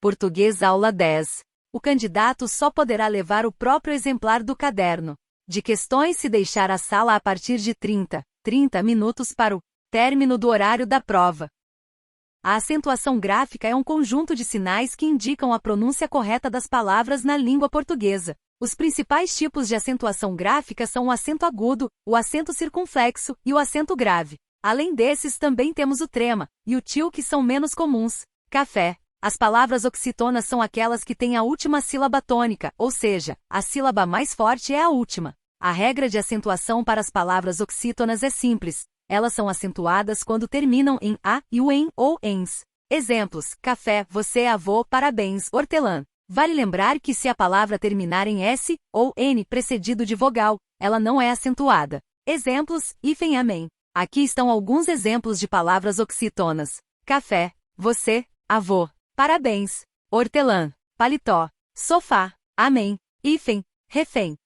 Português Aula 10. O candidato só poderá levar o próprio exemplar do caderno de questões se deixar a sala a partir de 30 minutos para o término do horário da prova. A acentuação gráfica é um conjunto de sinais que indicam a pronúncia correta das palavras na língua portuguesa. Os principais tipos de acentuação gráfica são o acento agudo, o acento circunflexo e o acento grave. Além desses, também temos o trema e o til, que são menos comuns. Café. As palavras oxítonas são aquelas que têm a última sílaba tônica, ou seja, a sílaba mais forte é a última. A regra de acentuação para as palavras oxítonas é simples. Elas são acentuadas quando terminam em a e o em ou ens. Exemplos: café, você, avô, parabéns, hortelã. Vale lembrar que se a palavra terminar em s ou n precedido de vogal, ela não é acentuada. Exemplos: hífen, amém. Aqui estão alguns exemplos de palavras oxítonas: café, você, avô, parabéns, hortelã, paletó, sofá, amém, hífen, refém.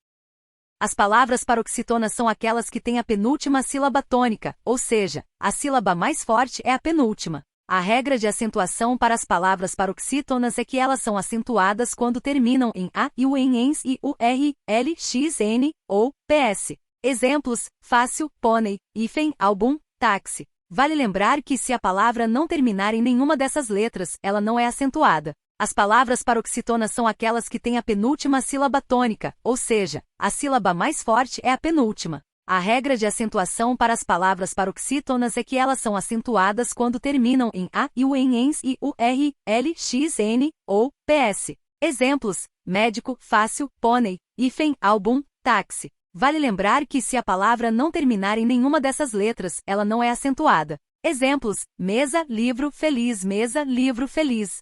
As palavras paroxítonas são aquelas que têm a penúltima sílaba tônica, ou seja, a sílaba mais forte é a penúltima. A regra de acentuação para as palavras paroxítonas é que elas são acentuadas quando terminam em a e o em ens e u r, l, x, n ou ps. Exemplos: fácil, pônei, hífen, álbum, táxi. Vale lembrar que se a palavra não terminar em nenhuma dessas letras, ela não é acentuada. As palavras paroxítonas são aquelas que têm a penúltima sílaba tônica, ou seja, a sílaba mais forte é a penúltima. A regra de acentuação para as palavras paroxítonas é que elas são acentuadas quando terminam em a e o em ens e u r, l, x, n ou ps. Exemplos: médico, fácil, pônei, hífen, álbum, táxi. Vale lembrar que se a palavra não terminar em nenhuma dessas letras, ela não é acentuada. Exemplos: mesa, livro, feliz, mesa, livro, feliz.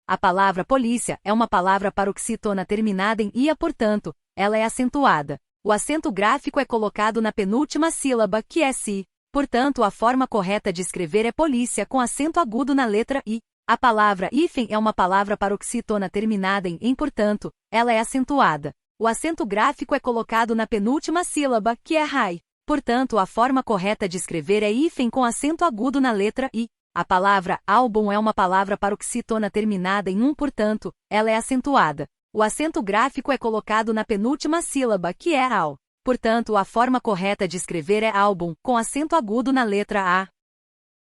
A palavra polícia é uma palavra paroxítona terminada em ia, portanto, ela é acentuada. O acento gráfico é colocado na penúltima sílaba, que é si. Portanto, a forma correta de escrever é polícia com acento agudo na letra i. A palavra hífen é uma palavra paroxítona terminada em portanto, ela é acentuada. O acento gráfico é colocado na penúltima sílaba, que é rai. Portanto, a forma correta de escrever é hífen com acento agudo na letra i. A palavra álbum é uma palavra paroxítona terminada em portanto, ela é acentuada. O acento gráfico é colocado na penúltima sílaba, que é ao. Portanto, a forma correta de escrever é álbum, com acento agudo na letra a.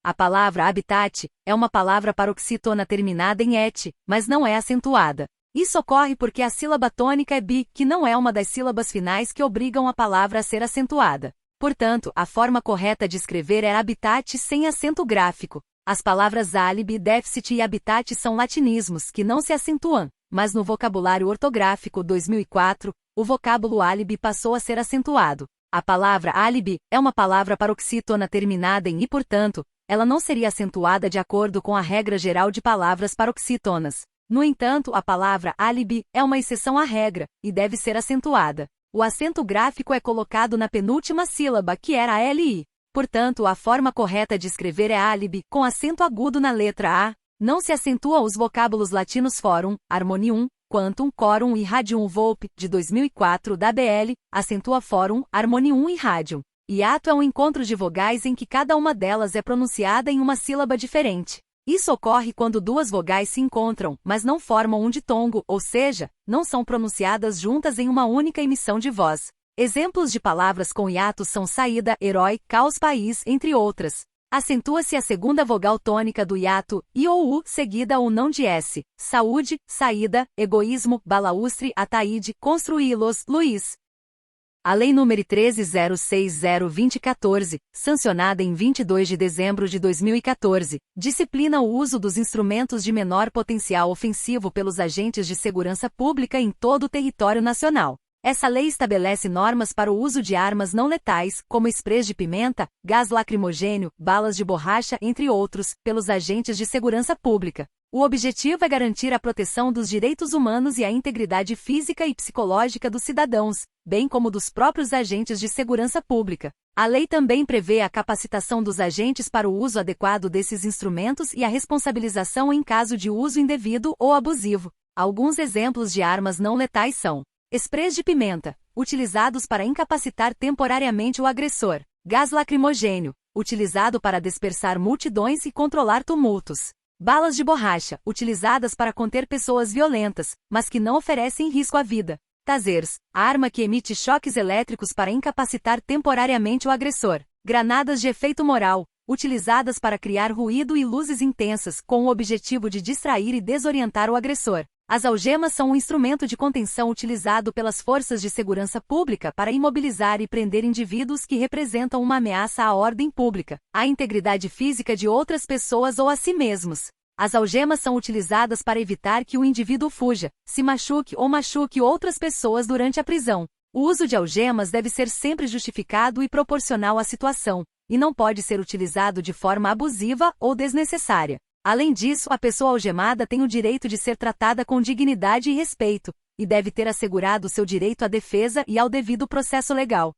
A palavra habitat é uma palavra paroxítona terminada em et, mas não é acentuada. Isso ocorre porque a sílaba tônica é bi, que não é uma das sílabas finais que obrigam a palavra a ser acentuada. Portanto, a forma correta de escrever é habitat sem acento gráfico. As palavras álibi, déficit e habitat são latinismos que não se acentuam, mas no vocabulário ortográfico 2004, o vocábulo álibi passou a ser acentuado. A palavra álibi é uma palavra paroxítona terminada em e, portanto, ela não seria acentuada de acordo com a regra geral de palavras paroxítonas. No entanto, a palavra álibi é uma exceção à regra e deve ser acentuada. O acento gráfico é colocado na penúltima sílaba, que era a li. Portanto, a forma correta de escrever é álibi, com acento agudo na letra a. Não se acentuam os vocábulos latinos fórum, harmonium, quantum, quorum e radium. Volpe, de 2004, da BL, acentua fórum, harmonium e radium. Hiato é um encontro de vogais em que cada uma delas é pronunciada em uma sílaba diferente. Isso ocorre quando duas vogais se encontram, mas não formam um ditongo, ou seja, não são pronunciadas juntas em uma única emissão de voz. Exemplos de palavras com hiato são saída, herói, caos, país, entre outras. Acentua-se a segunda vogal tônica do hiato, i ou u, seguida ou não de s. Saúde, saída, egoísmo, balaústre, Ataíde, construí-los, Luiz. A Lei nº 13.060/2014, sancionada em 22 de dezembro de 2014, disciplina o uso dos instrumentos de menor potencial ofensivo pelos agentes de segurança pública em todo o território nacional. Essa lei estabelece normas para o uso de armas não letais, como sprays de pimenta, gás lacrimogênio, balas de borracha, entre outros, pelos agentes de segurança pública. O objetivo é garantir a proteção dos direitos humanos e a integridade física e psicológica dos cidadãos, bem como dos próprios agentes de segurança pública. A lei também prevê a capacitação dos agentes para o uso adequado desses instrumentos e a responsabilização em caso de uso indevido ou abusivo. Alguns exemplos de armas não letais são: sprays de pimenta, utilizados para incapacitar temporariamente o agressor; gás lacrimogênio, utilizado para dispersar multidões e controlar tumultos; Balas de borracha, utilizadas para conter pessoas violentas, mas que não oferecem risco à vida. Tasers, arma que emite choques elétricos para incapacitar temporariamente o agressor. Granadas de efeito moral, utilizadas para criar ruído e luzes intensas, com o objetivo de distrair e desorientar o agressor. As algemas são um instrumento de contenção utilizado pelas forças de segurança pública para imobilizar e prender indivíduos que representam uma ameaça à ordem pública, à integridade física de outras pessoas ou a si mesmos. As algemas são utilizadas para evitar que o indivíduo fuja, se machuque ou machuque outras pessoas durante a prisão. O uso de algemas deve ser sempre justificado e proporcional à situação, e não pode ser utilizado de forma abusiva ou desnecessária. Além disso, a pessoa algemada tem o direito de ser tratada com dignidade e respeito, e deve ter assegurado seu direito à defesa e ao devido processo legal.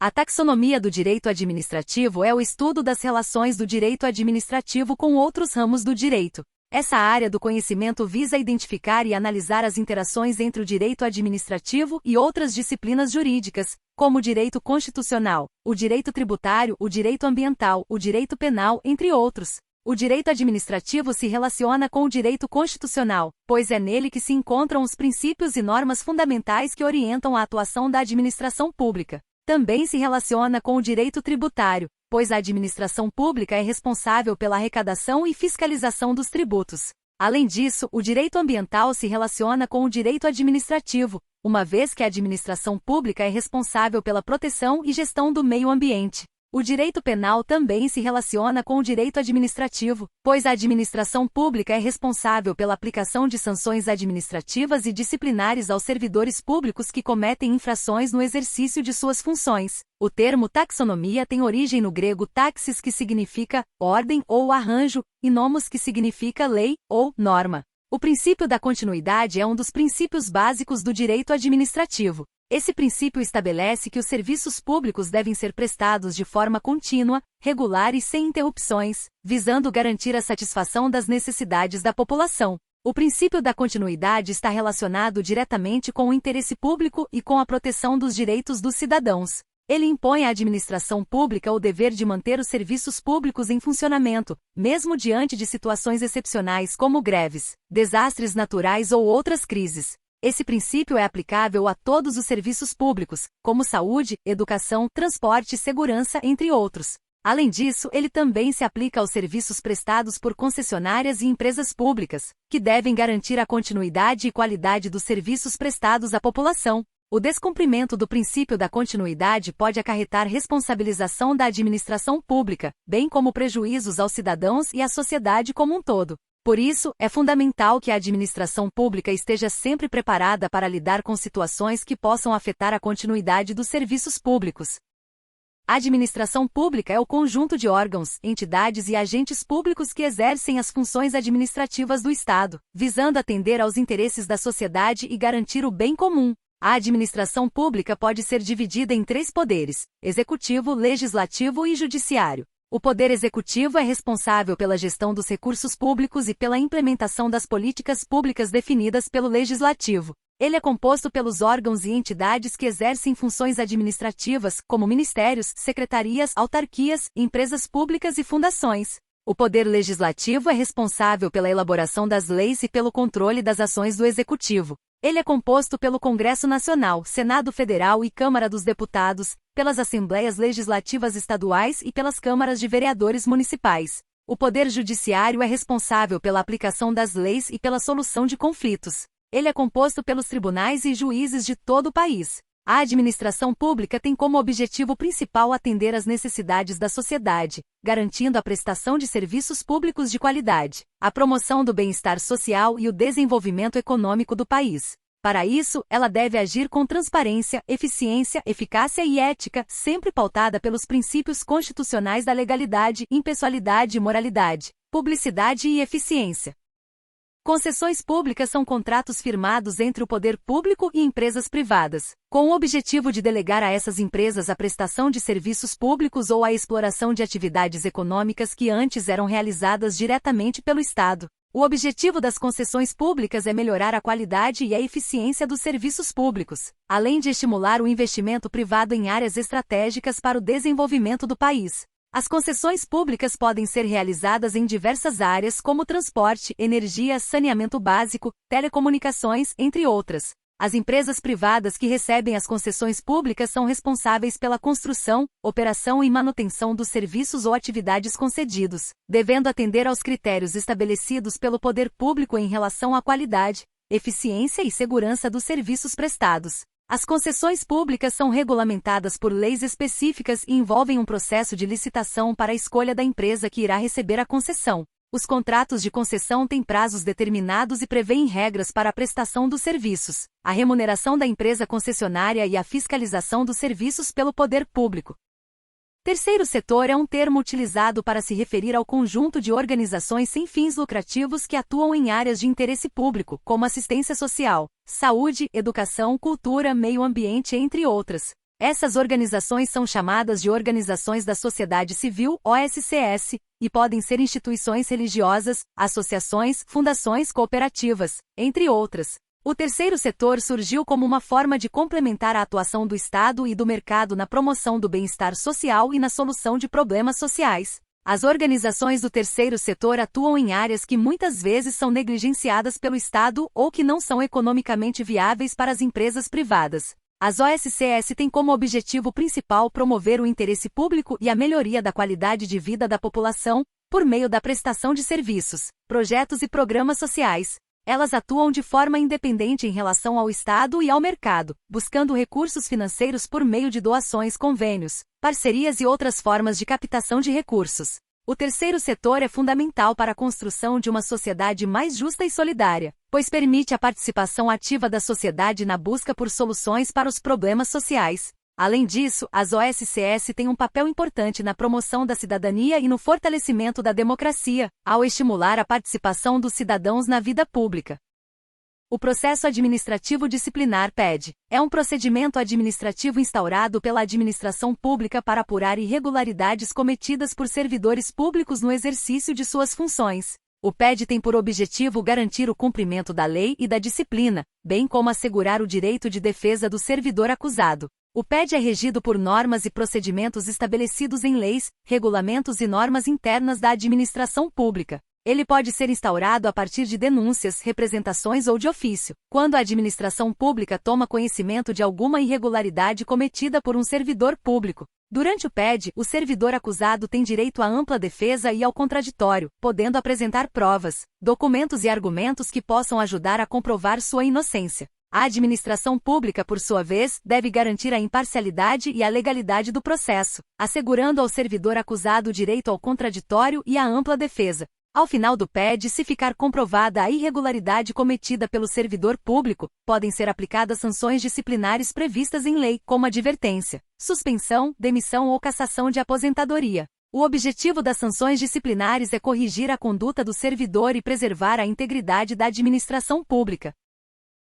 A taxonomia do direito administrativo é o estudo das relações do direito administrativo com outros ramos do direito. Essa área do conhecimento visa identificar e analisar as interações entre o direito administrativo e outras disciplinas jurídicas, como o direito constitucional, o direito tributário, o direito ambiental, o direito penal, entre outros. O direito administrativo se relaciona com o direito constitucional, pois é nele que se encontram os princípios e normas fundamentais que orientam a atuação da administração pública. Também se relaciona com o direito tributário, pois a administração pública é responsável pela arrecadação e fiscalização dos tributos. Além disso, o direito ambiental se relaciona com o direito administrativo, uma vez que a administração pública é responsável pela proteção e gestão do meio ambiente. O direito penal também se relaciona com o direito administrativo, pois a administração pública é responsável pela aplicação de sanções administrativas e disciplinares aos servidores públicos que cometem infrações no exercício de suas funções. O termo taxonomia tem origem no grego taxis, que significa ordem ou arranjo, e nomos, que significa lei ou norma. O princípio da continuidade é um dos princípios básicos do direito administrativo. Esse princípio estabelece que os serviços públicos devem ser prestados de forma contínua, regular e sem interrupções, visando garantir a satisfação das necessidades da população. O princípio da continuidade está relacionado diretamente com o interesse público e com a proteção dos direitos dos cidadãos. Ele impõe à administração pública o dever de manter os serviços públicos em funcionamento, mesmo diante de situações excepcionais como greves, desastres naturais ou outras crises. Esse princípio é aplicável a todos os serviços públicos, como saúde, educação, transporte e segurança, entre outros. Além disso, ele também se aplica aos serviços prestados por concessionárias e empresas públicas, que devem garantir a continuidade e qualidade dos serviços prestados à população. O descumprimento do princípio da continuidade pode acarretar responsabilização da administração pública, bem como prejuízos aos cidadãos e à sociedade como um todo. Por isso, é fundamental que a administração pública esteja sempre preparada para lidar com situações que possam afetar a continuidade dos serviços públicos. A administração pública é o conjunto de órgãos, entidades e agentes públicos que exercem as funções administrativas do Estado, visando atender aos interesses da sociedade e garantir o bem comum. A administração pública pode ser dividida em 3 poderes: executivo, legislativo e judiciário. O poder executivo é responsável pela gestão dos recursos públicos e pela implementação das políticas públicas definidas pelo legislativo. Ele é composto pelos órgãos e entidades que exercem funções administrativas, como ministérios, secretarias, autarquias, empresas públicas e fundações. O poder legislativo é responsável pela elaboração das leis e pelo controle das ações do executivo. Ele é composto pelo Congresso Nacional, Senado Federal e Câmara dos Deputados, pelas Assembleias Legislativas Estaduais e pelas Câmaras de Vereadores Municipais. O Poder Judiciário é responsável pela aplicação das leis e pela solução de conflitos. Ele é composto pelos tribunais e juízes de todo o país. A administração pública tem como objetivo principal atender às necessidades da sociedade, garantindo a prestação de serviços públicos de qualidade, a promoção do bem-estar social e o desenvolvimento econômico do país. Para isso, ela deve agir com transparência, eficiência, eficácia e ética, sempre pautada pelos princípios constitucionais da legalidade, impessoalidade e moralidade, publicidade e eficiência. Concessões públicas são contratos firmados entre o poder público e empresas privadas, com o objetivo de delegar a essas empresas a prestação de serviços públicos ou a exploração de atividades econômicas que antes eram realizadas diretamente pelo Estado. O objetivo das concessões públicas é melhorar a qualidade e a eficiência dos serviços públicos, além de estimular o investimento privado em áreas estratégicas para o desenvolvimento do país. As concessões públicas podem ser realizadas em diversas áreas como transporte, energia, saneamento básico, telecomunicações, entre outras. As empresas privadas que recebem as concessões públicas são responsáveis pela construção, operação e manutenção dos serviços ou atividades concedidos, devendo atender aos critérios estabelecidos pelo poder público em relação à qualidade, eficiência e segurança dos serviços prestados. As concessões públicas são regulamentadas por leis específicas e envolvem um processo de licitação para a escolha da empresa que irá receber a concessão. Os contratos de concessão têm prazos determinados e prevêem regras para a prestação dos serviços, a remuneração da empresa concessionária e a fiscalização dos serviços pelo poder público. Terceiro setor é um termo utilizado para se referir ao conjunto de organizações sem fins lucrativos que atuam em áreas de interesse público, como assistência social, saúde, educação, cultura, meio ambiente, entre outras. Essas organizações são chamadas de Organizações da Sociedade Civil, OSCS, e podem ser instituições religiosas, associações, fundações, cooperativas, entre outras. O terceiro setor surgiu como uma forma de complementar a atuação do Estado e do mercado na promoção do bem-estar social e na solução de problemas sociais. As organizações do terceiro setor atuam em áreas que muitas vezes são negligenciadas pelo Estado ou que não são economicamente viáveis para as empresas privadas. As OSCS têm como objetivo principal promover o interesse público e a melhoria da qualidade de vida da população, por meio da prestação de serviços, projetos e programas sociais. Elas atuam de forma independente em relação ao Estado e ao mercado, buscando recursos financeiros por meio de doações, convênios, parcerias e outras formas de captação de recursos. O terceiro setor é fundamental para a construção de uma sociedade mais justa e solidária, pois permite a participação ativa da sociedade na busca por soluções para os problemas sociais. Além disso, as OSCS têm um papel importante na promoção da cidadania e no fortalecimento da democracia, ao estimular a participação dos cidadãos na vida pública. O processo administrativo disciplinar (PAD) é um procedimento administrativo instaurado pela administração pública para apurar irregularidades cometidas por servidores públicos no exercício de suas funções. O PAD tem por objetivo garantir o cumprimento da lei e da disciplina, bem como assegurar o direito de defesa do servidor acusado. O PAD é regido por normas e procedimentos estabelecidos em leis, regulamentos e normas internas da administração pública. Ele pode ser instaurado a partir de denúncias, representações ou de ofício, quando a administração pública toma conhecimento de alguma irregularidade cometida por um servidor público. Durante o PAD, o servidor acusado tem direito à ampla defesa e ao contraditório, podendo apresentar provas, documentos e argumentos que possam ajudar a comprovar sua inocência. A administração pública, por sua vez, deve garantir a imparcialidade e a legalidade do processo, assegurando ao servidor acusado o direito ao contraditório e à ampla defesa. Ao final do PAD, se ficar comprovada a irregularidade cometida pelo servidor público, podem ser aplicadas sanções disciplinares previstas em lei, como advertência, suspensão, demissão ou cassação de aposentadoria. O objetivo das sanções disciplinares é corrigir a conduta do servidor e preservar a integridade da administração pública.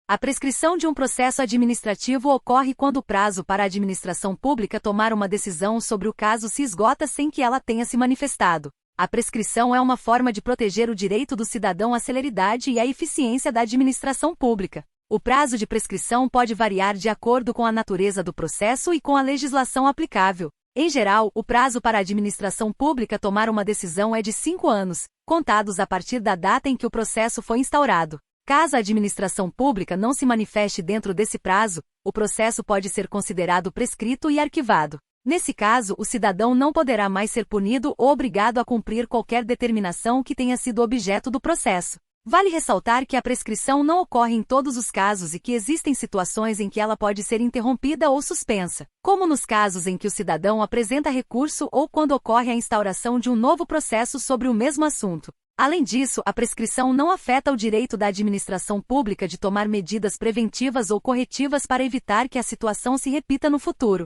A prescrição de um processo administrativo ocorre quando o prazo para a administração pública tomar uma decisão sobre o caso se esgota sem que ela tenha se manifestado. A prescrição é uma forma de proteger o direito do cidadão à celeridade e à eficiência da administração pública. O prazo de prescrição pode variar de acordo com a natureza do processo e com a legislação aplicável. Em geral, o prazo para a administração pública tomar uma decisão é de 5 anos, contados a partir da data em que o processo foi instaurado. Caso a administração pública não se manifeste dentro desse prazo, o processo pode ser considerado prescrito e arquivado. Nesse caso, o cidadão não poderá mais ser punido ou obrigado a cumprir qualquer determinação que tenha sido objeto do processo. Vale ressaltar que a prescrição não ocorre em todos os casos e que existem situações em que ela pode ser interrompida ou suspensa, como nos casos em que o cidadão apresenta recurso ou quando ocorre a instauração de um novo processo sobre o mesmo assunto. Além disso, a prescrição não afeta o direito da administração pública de tomar medidas preventivas ou corretivas para evitar que a situação se repita no futuro.